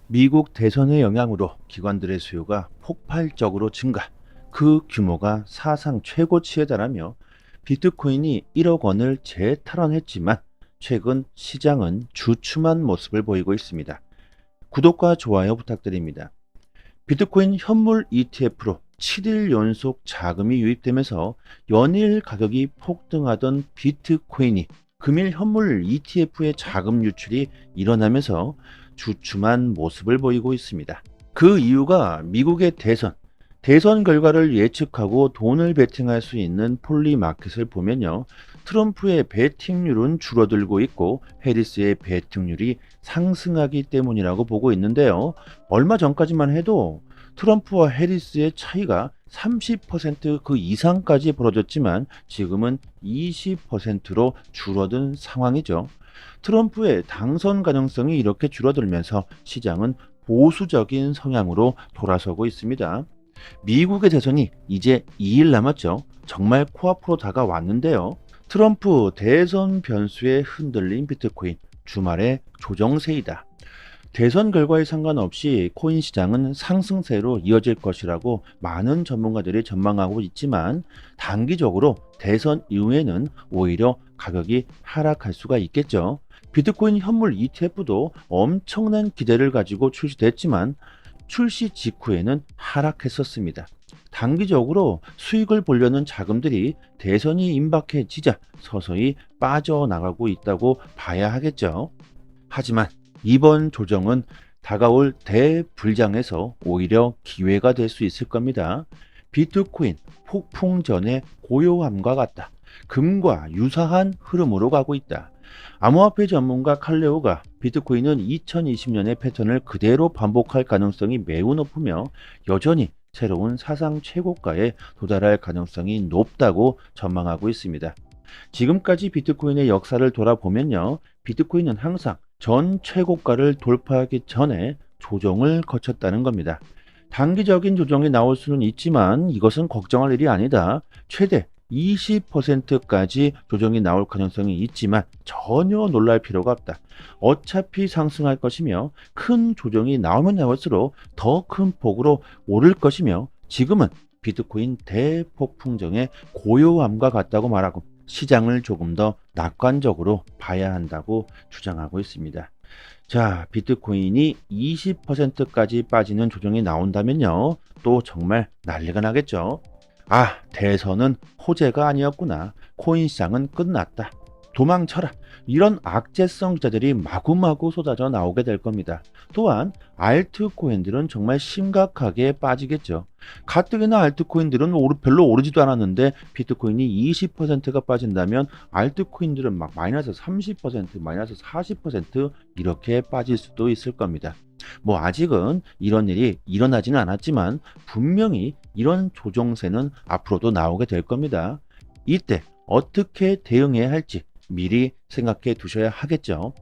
미국 대선의 영향으로 기관들의 수요가 폭발적으로 증가, 그 규모가 사상 최고치에 달하며 비트코인이 1억 원을 재탈환했지만 최근 시장은 주춤한 모습을 보이고 있습니다. 구독과 좋아요 부탁드립니다. 비트코인 현물 ETF로 7일 연속 자금이 유입되면서 연일 가격이 폭등하던 비트코인이 금일 현물 ETF의 자금 유출이 일어나면서 주춤한 모습을 보이고 있습니다. 그 이유가 미국의 대선 결과를 예측하고 돈을 베팅할 수 있는 폴리마켓을 보면요. 트럼프의 베팅률은 줄어들고 있고 해리스의 베팅률이 상승하기 때문이라고 보고 있는데요. 얼마 전까지만 해도 트럼프와 해리스의 차이가 30%그 이상까지 벌어졌지만 지금은 20%로 줄어든 상황이죠. 트럼프의 당선 가능성이 이렇게 줄어들면서 시장은 보수적인 성향으로 돌아서고 있습니다. 미국의 대선이 이제 2일 남았죠. 정말 코앞으로 다가왔는데요. 트럼프 대선 변수에 흔들린 비트코인, 주말에 조정세이다. 대선 결과에 상관없이 코인 시장은 상승세로 이어질 것이라고 많은 전문가들이 전망하고 있지만 단기적으로 대선 이후에는 오히려 가격이 하락할 수가 있겠죠. 비트코인 현물 ETF도 엄청난 기대를 가지고 출시됐지만 출시 직후에는 하락했었습니다. 단기적으로 수익을 보려는 자금들이 대선이 임박해지자 서서히 빠져나가고 있다고 봐야 하겠죠. 하지만 이번 조정은 다가올 대불장에서 오히려 기회가 될 수 있을 겁니다. 비트코인 폭풍 전의 고요함과 같다. 금과 유사한 흐름으로 가고 있다. 암호화폐 전문가 칼레오가 비트코인은 2020년의 패턴을 그대로 반복할 가능성이 매우 높으며 여전히 새로운 사상 최고가에 도달할 가능성이 높다고 전망하고 있습니다. 지금까지 비트코인의 역사를 돌아보면요. 비트코인은 항상 전 최고가를 돌파하기 전에 조정을 거쳤다는 겁니다. 단기적인 조정이 나올 수는 있지만 이것은 걱정할 일이 아니다. 최대 20%까지 조정이 나올 가능성이 있지만 전혀 놀랄 필요가 없다. 어차피 상승할 것이며 큰 조정이 나오면 나올수록 더 큰 폭으로 오를 것이며 지금은 비트코인 대폭풍정의 고요함과 같다고 말하고 시장을 조금 더 낙관적으로 봐야 한다고 주장하고 있습니다. 자, 비트코인이 20%까지 빠지는 조정이 나온다면요. 또 정말 난리가 나겠죠. 아, 대선은 호재가 아니었구나. 코인 시장은 끝났다. 도망쳐라. 이런 악재성 기사들이 마구마구 쏟아져 나오게 될 겁니다. 또한 알트코인들은 정말 심각하게 빠지겠죠. 가뜩이나 알트코인들은 별로 오르지도 않았는데 비트코인이 20%가 빠진다면 알트코인들은 막 마이너스 30%, 마이너스 40% 이렇게 빠질 수도 있을 겁니다. 뭐 아직은 이런 일이 일어나지는 않았지만 분명히 이런 조정세는 앞으로도 나오게 될 겁니다. 이때 어떻게 대응해야 할지 미리 생각해 두셔야 하겠죠.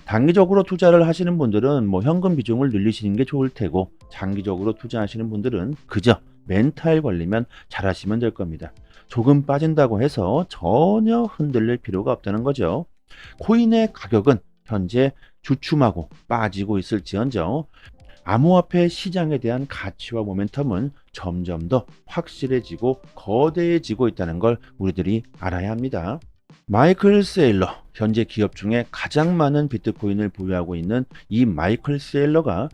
단기적으로 투자를 하시는 분들은 뭐 현금 비중을 늘리시는 게 좋을 테고 장기적으로 투자하시는 분들은 그저 멘탈 관리만 잘 하시면 될 겁니다. 조금 빠진다고 해서 전혀 흔들릴 필요가 없다는 거죠. 코인의 가격은 현재 주춤하고 빠지고 있을지언정 암호화폐 시장에 대한 가치와 모멘텀은 점점 더 확실해지고 거대해지고 있다는 걸 우리들이 알아야 합니다. 마이클 세일러, 현재 기업 중에 가장 많은 비트코인을 보유하고 있는 이 마이클 세일러가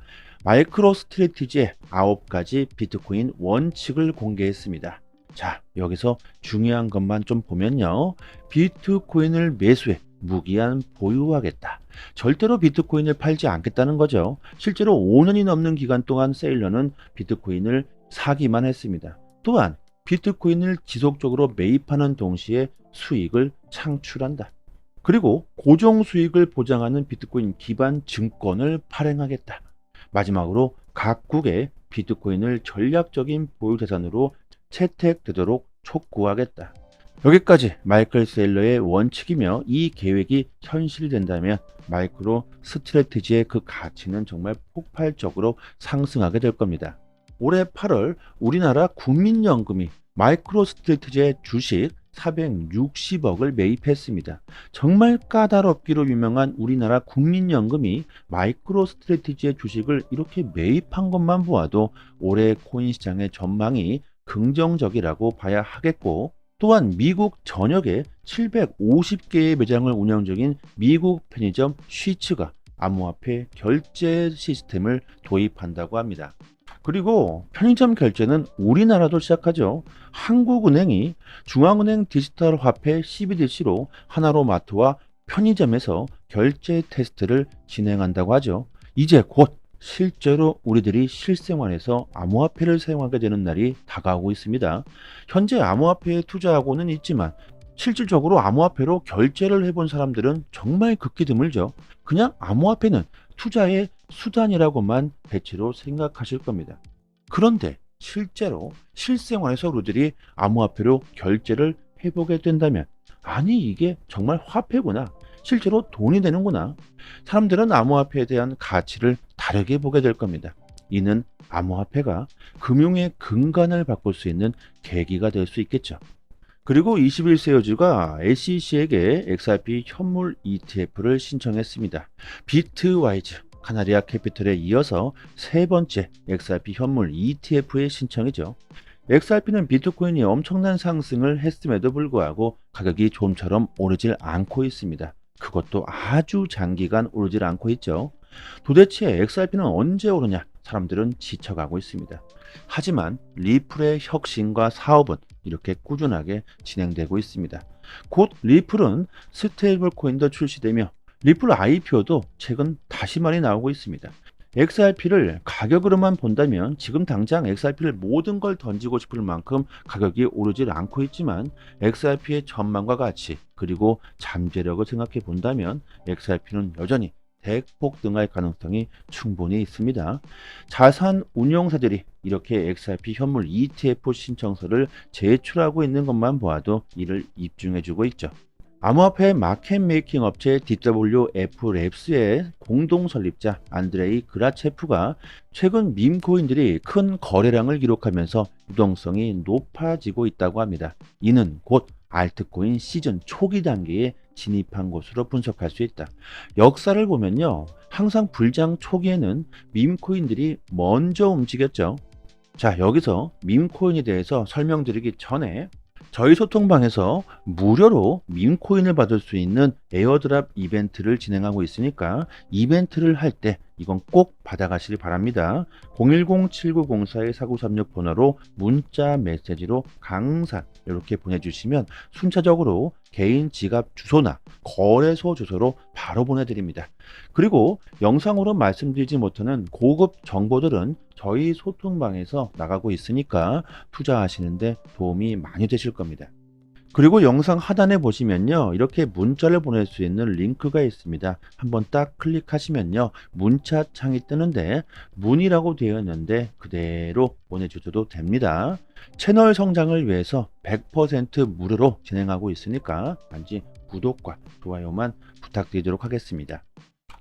마이크로 스트래티지의 9가지 비트코인 원칙을 공개했습니다. 자, 여기서 중요한 것만 좀 보면요. 비트코인을 매수해 무기한 보유하겠다. 절대로 비트코인을 팔지 않겠다는 거죠. 실제로 5년이 넘는 기간 동안 세일러는 비트코인을 사기만 했습니다. 또한 비트코인을 지속적으로 매입하는 동시에 수익을 창출한다. 그리고 고정 수익을 보장하는 비트코인 기반 증권을 발행하겠다. 마지막으로 각국의 비트코인을 전략적인 보유자산으로 채택되도록 촉구하겠다. 여기까지 마이클 세일러의 원칙이며 이 계획이 현실이 된다면 마이크로 스트래티지의 그 가치는 정말 폭발적으로 상승하게 될 겁니다. 올해 8월 우리나라 국민연금이 마이크로 스트래티지의 주식 460억을 매입했습니다. 정말 까다롭기로 유명한 우리나라 국민연금이 마이크로 스트래티지의 주식을 이렇게 매입한 것만 보아도 올해 코인 시장의 전망이 긍정적이라고 봐야 하겠고, 또한 미국 전역에 750개의 매장을 운영 중인 미국 편의점 쉬츠가 암호화폐 결제 시스템을 도입한다고 합니다. 그리고 편의점 결제는 우리나라도 시작하죠. 한국은행이 중앙은행 디지털 화폐 CBDC로 하나로마트와 편의점에서 결제 테스트를 진행한다고 하죠. 이제 곧 실제로 우리들이 실생활에서 암호화폐를 사용하게 되는 날이 다가오고 있습니다. 현재 암호화폐에 투자하고는 있지만 실질적으로 암호화폐로 결제를 해본 사람들은 정말 극히 드물죠. 그냥 암호화폐는 투자의 수단이라고만 대체로 생각하실 겁니다. 그런데 실제로 실생활에서 우리들이 암호화폐로 결제를 해보게 된다면, 아니 이게 정말 화폐구나, 실제로 돈이 되는구나, 사람들은 암호화폐에 대한 가치를 다르게 보게 될 겁니다. 이는 암호화폐가 금융의 근간을 바꿀 수 있는 계기가 될 수 있겠죠. 그리고 21세 여주가 SEC에게 XRP 현물 ETF를 신청했습니다. 비트와이즈, 카나리아 캐피털에 이어서 세 번째 XRP 현물 ETF의 신청이죠. XRP는 비트코인이 엄청난 상승을 했음에도 불구하고 가격이 좀처럼 오르질 않고 있습니다. 그것도 아주 장기간 오르질 않고 있죠. 도대체 XRP는 언제 오르냐? 사람들은 지쳐가고 있습니다. 하지만 리플의 혁신과 사업은 이렇게 꾸준하게 진행되고 있습니다. 곧 리플은 스테이블 코인도 출시되며 리플 IPO도 최근 다시 많이 나오고 있습니다. XRP를 가격으로만 본다면 지금 당장 XRP를 모든 걸 던지고 싶을 만큼 가격이 오르질 않고 있지만, XRP의 전망과 가치 그리고 잠재력을 생각해 본다면 XRP는 여전히 대폭등할 가능성이 충분히 있습니다. 자산 운용사들이 이렇게 XRP 현물 ETF 신청서를 제출하고 있는 것만 보아도 이를 입증해주고 있죠. 암호화폐 마켓 메이킹 업체 DWF 랩스의 공동 설립자 안드레이 그라체프가 최근 밈코인들이 큰 거래량을 기록하면서 유동성이 높아지고 있다고 합니다. 이는 곧 알트코인 시즌 초기 단계에 진입한 것으로 분석할 수 있다. 역사를 보면요, 항상 불장 초기에는 밈코인들이 먼저 움직였죠. 자, 여기서 밈코인에 대해서 설명드리기 전에 저희 소통방에서 무료로 밈코인을 받을 수 있는 에어드랍 이벤트를 진행하고 있으니까 이벤트를 할 때 이건 꼭 받아가시기 바랍니다. 010-7904-4936 번호로 문자 메시지로 강산 이렇게 보내주시면 순차적으로 개인 지갑 주소나 거래소 주소로 바로 보내드립니다. 그리고 영상으로 말씀드리지 못하는 고급 정보들은 저희 소통방에서 나가고 있으니까 투자하시는데 도움이 많이 되실 겁니다. 그리고 영상 하단에 보시면요, 이렇게 문자를 보낼 수 있는 링크가 있습니다. 한번 딱 클릭하시면요, 문자 창이 뜨는데 문이라고 되어 있는데 그대로 보내주셔도 됩니다. 채널 성장을 위해서 100% 무료로 진행하고 있으니까 단지 구독과 좋아요만 부탁드리도록 하겠습니다.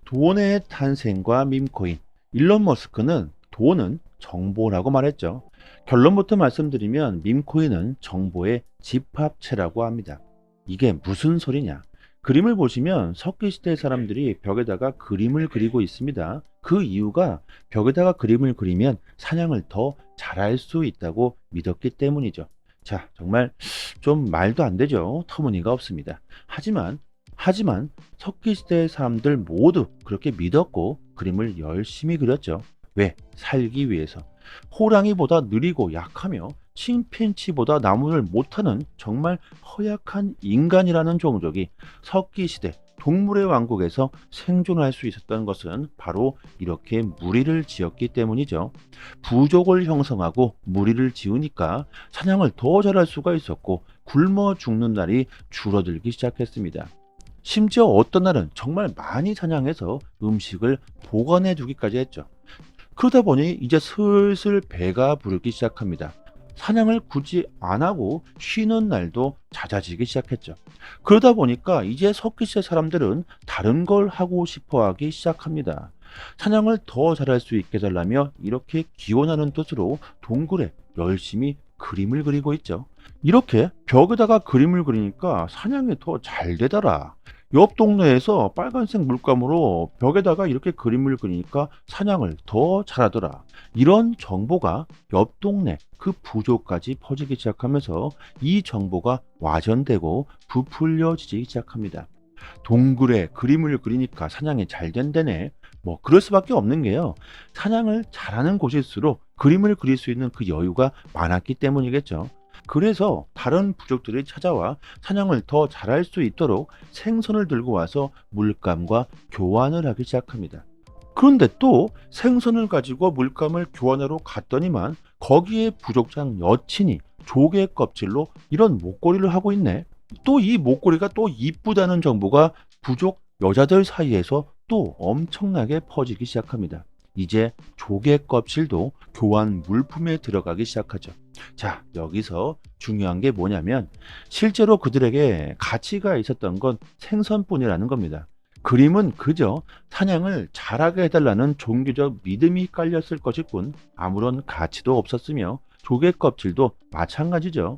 돈의 탄생과 밈코인. 일론 머스크는 돈은 정보라고 말했죠. 결론부터 말씀드리면 밈코인은 정보의 집합체라고 합니다. 이게 무슨 소리냐? 그림을 보시면 석기시대 사람들이 벽에다가 그림을 그리고 있습니다. 그 이유가 벽에다가 그림을 그리면 사냥을 더 잘할 수 있다고 믿었기 때문이죠. 자, 정말 좀 말도 안 되죠. 터무니가 없습니다. 하지만 석기시대 사람들 모두 그렇게 믿었고 그림을 열심히 그렸죠. 왜? 살기 위해서. 호랑이보다 느리고 약하며 침팬지보다 나무를 못하는 정말 허약한 인간이라는 종족이 석기시대 동물의 왕국에서 생존할 수 있었던 것은 바로 이렇게 무리를 지었기 때문이죠. 부족을 형성하고 무리를 지으니까 사냥을 더 잘할 수가 있었고 굶어 죽는 날이 줄어들기 시작했습니다. 심지어 어떤 날은 정말 많이 사냥해서 음식을 보관해 두기까지 했죠. 그러다 보니 이제 슬슬 배가 부르기 시작합니다. 사냥을 굳이 안 하고 쉬는 날도 잦아지기 시작했죠. 그러다 보니까 이제 석기시대 사람들은 다른 걸 하고 싶어 하기 시작합니다. 사냥을 더 잘할 수 있게 해달라며 이렇게 기원하는 뜻으로 동굴에 열심히 그림을 그리고 있죠. 이렇게 벽에다가 그림을 그리니까 사냥이 더 잘 되더라. 옆 동네에서 빨간색 물감으로 벽에다가 이렇게 그림을 그리니까 사냥을 더 잘하더라. 이런 정보가 옆 동네 그 부족까지 퍼지기 시작하면서 이 정보가 와전되고 부풀려지기 시작합니다. 동굴에 그림을 그리니까 사냥이 잘 된다네. 뭐 그럴 수밖에 없는 게요. 사냥을 잘하는 곳일수록 그림을 그릴 수 있는 그 여유가 많았기 때문이겠죠. 그래서 다른 부족들이 찾아와 사냥을 더 잘할 수 있도록 생선을 들고 와서 물감과 교환을 하기 시작합니다. 그런데 또 생선을 가지고 물감을 교환하러 갔더니만 거기에 부족장 여친이 조개 껍질로 이런 목걸이를 하고 있네. 또 이 목걸이가 또 이쁘다는 정보가 부족 여자들 사이에서 또 엄청나게 퍼지기 시작합니다. 이제 조개 껍질도 교환 물품에 들어가기 시작하죠. 자, 여기서 중요한 게 뭐냐면 실제로 그들에게 가치가 있었던 건 생선뿐이라는 겁니다. 그림은 그저 사냥을 잘하게 해달라는 종교적 믿음이 깔렸을 것일 뿐 아무런 가치도 없었으며 조개 껍질도 마찬가지죠.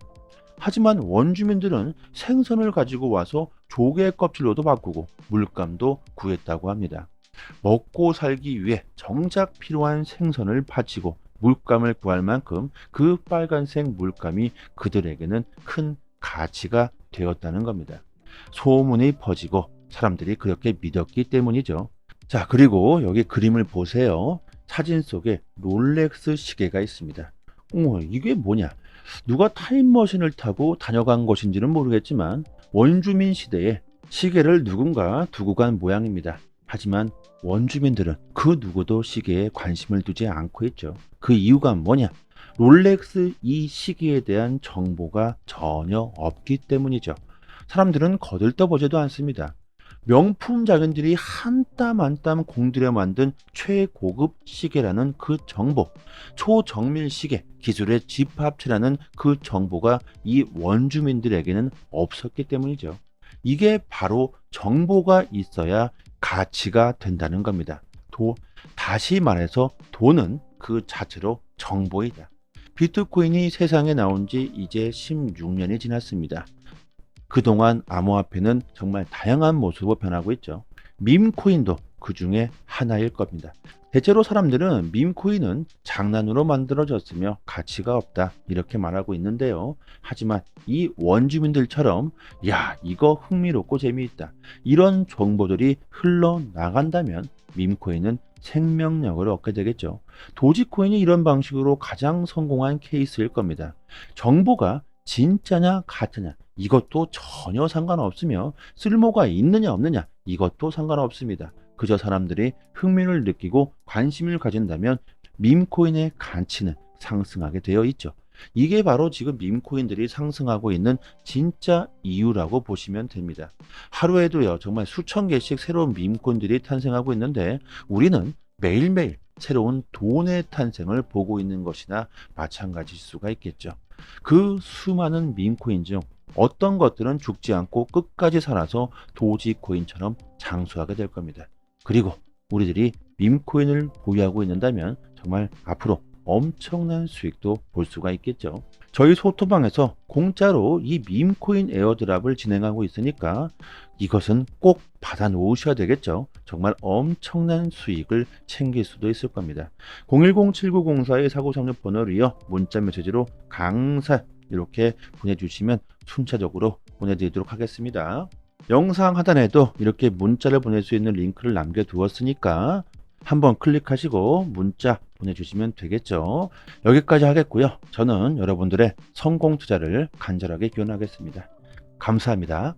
하지만 원주민들은 생선을 가지고 와서 조개 껍질로도 바꾸고 물감도 구했다고 합니다. 먹고 살기 위해 정작 필요한 생선을 바치고 물감을 구할 만큼 그 빨간색 물감이 그들에게는 큰 가치가 되었다는 겁니다. 소문이 퍼지고 사람들이 그렇게 믿었기 때문이죠. 자, 그리고 여기 그림을 보세요. 사진 속에 롤렉스 시계가 있습니다. 이게 뭐냐? 누가 타임머신을 타고 다녀간 것인지는 모르겠지만 원주민 시대에 시계를 누군가 두고 간 모양입니다. 하지만 원주민들은 그 누구도 시계에 관심을 두지 않고 있죠. 그 이유가 뭐냐? 롤렉스 이 시계에 대한 정보가 전혀 없기 때문이죠. 사람들은 거들떠보지도 않습니다. 명품 장인들이 한 땀 한 땀 공들여 만든 최고급 시계라는 그 정보, 초정밀 시계, 기술의 집합체라는 그 정보가 이 원주민들에게는 없었기 때문이죠. 이게 바로 정보가 있어야 가치가 된다는 겁니다. 다시 말해서 돈은 그 자체로 정보이다. 비트코인이 세상에 나온 지 이제 16년이 지났습니다. 그동안 암호화폐는 정말 다양한 모습으로 변하고 있죠. 밈코인도 그 중에 하나일 겁니다. 대체로 사람들은 밈코인은 장난으로 만들어졌으며 가치가 없다 이렇게 말하고 있는데요. 하지만 이 원주민들처럼 야, 이거 흥미롭고 재미있다 이런 정보들이 흘러나간다면 밈코인은 생명력을 얻게 되겠죠. 도지코인이 이런 방식으로 가장 성공한 케이스일 겁니다. 정보가 진짜냐 가짜냐 이것도 전혀 상관없으며 쓸모가 있느냐 없느냐 이것도 상관없습니다. 그저 사람들이 흥미를 느끼고 관심을 가진다면 밈코인의 가치는 상승하게 되어 있죠. 이게 바로 지금 밈코인들이 상승하고 있는 진짜 이유라고 보시면 됩니다. 하루에도요 정말 수천 개씩 새로운 밈코인들이 탄생하고 있는데 우리는 매일매일 새로운 돈의 탄생을 보고 있는 것이나 마찬가지일 수가 있겠죠. 그 수많은 밈코인 중 어떤 것들은 죽지 않고 끝까지 살아서 도지코인처럼 장수하게 될 겁니다. 그리고 우리들이 밈코인을 보유하고 있는다면 정말 앞으로 엄청난 수익도 볼 수가 있겠죠. 저희 소토방에서 공짜로 이 밈코인 에어드랍을 진행하고 있으니까 이것은 꼭 받아 놓으셔야 되겠죠. 정말 엄청난 수익을 챙길 수도 있을 겁니다. 010-7904-4936 번호로요. 문자 메시지로 강사 이렇게 보내주시면 순차적으로 보내드리도록 하겠습니다. 영상 하단에도 이렇게 문자를 보낼 수 있는 링크를 남겨두었으니까 한번 클릭하시고 문자 보내주시면 되겠죠. 여기까지 하겠고요. 저는 여러분들의 성공 투자를 간절하게 기원하겠습니다. 감사합니다.